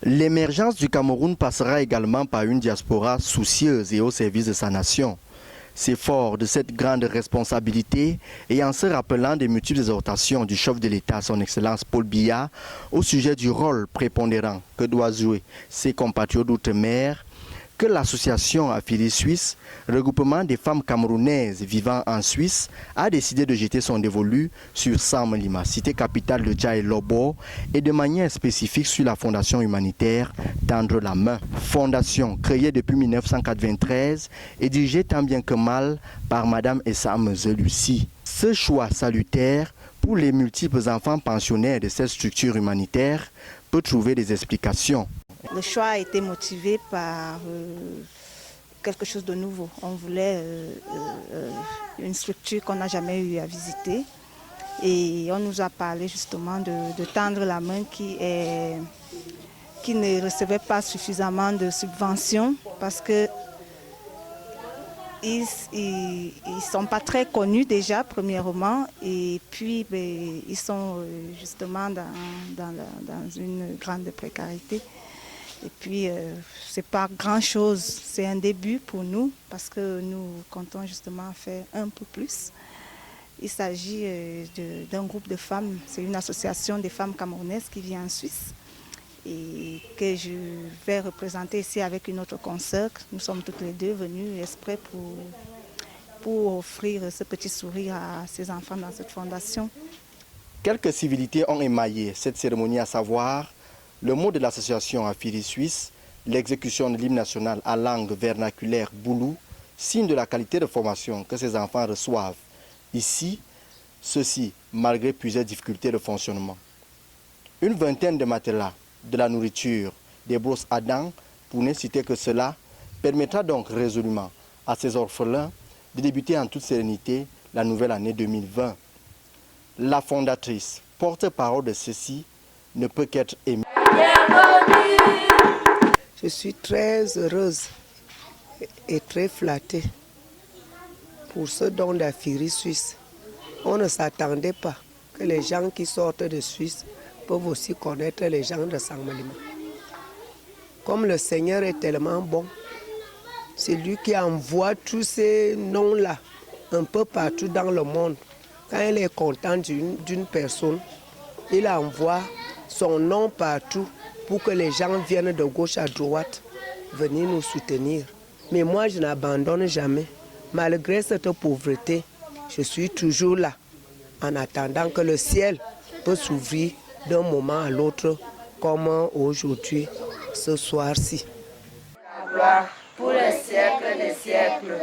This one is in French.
L'émergence du Cameroun passera également par une diaspora soucieuse et au service de sa nation. C'est fort de cette grande responsabilité et en se rappelant des multiples exhortations du chef de l'État, son Excellence Paul Biya, au sujet du rôle prépondérant que doivent jouer ses compatriotes d'outre-mer, que l'association Affiliés Suisse, regroupement des femmes camerounaises vivant en Suisse, a décidé de jeter son dévolu sur Sam-Lima, cité capitale de Djaï Lobo, et de manière spécifique sur la fondation humanitaire Tendre la main. Fondation créée depuis 1993 et dirigée tant bien que mal par Madame Essam Zelussi. Ce choix salutaire pour les multiples enfants pensionnaires de cette structure humanitaire peut trouver des explications. Le choix a été motivé par quelque chose de nouveau. On voulait une structure qu'on n'a jamais eu à visiter. Et on nous a parlé justement de Tendre la main qui ne recevait pas suffisamment de subventions parce que ils ne sont pas très connus déjà, premièrement, et puis ils sont justement dans une grande précarité. Et puis, ce n'est pas grand-chose, c'est un début pour nous parce que nous comptons justement faire un peu plus. Il s'agit d'un groupe de femmes, c'est une association des femmes camerounaises qui vit en Suisse et que je vais représenter ici avec une autre consoeur. Nous sommes toutes les deux venues exprès pour offrir ce petit sourire à ces enfants dans cette fondation. Quelques civilités ont émaillé cette cérémonie, à savoir le mot de l'association Affiliés Suisse, l'exécution de l'hymne national à langue vernaculaire boulou, signe de la qualité de formation que ces enfants reçoivent. Ici, ceci malgré plusieurs difficultés de fonctionnement. Une vingtaine de matelas, de la nourriture, des brosses à dents, pour ne citer que cela, permettra donc résolument à ces orphelins de débuter en toute sérénité la nouvelle année 2020. La fondatrice, porte-parole de ceci, ne peut qu'être émue. Je suis très heureuse et très flattée pour ce don d'Affiliés Suisse. On ne s'attendait pas que les gens qui sortent de Suisse peuvent aussi connaître les gens de Sam-Lima. Comme le Seigneur est tellement bon, c'est lui qui envoie tous ces noms-là un peu partout dans le monde. Quand il est content d'une personne, il envoie son nom partout pour que les gens viennent de gauche à droite venir nous soutenir. Mais moi, je n'abandonne jamais. Malgré cette pauvreté, je suis toujours là, en attendant que le ciel peut s'ouvrir d'un moment à l'autre, comme aujourd'hui, ce soir-ci. La gloire pour les siècles des siècles.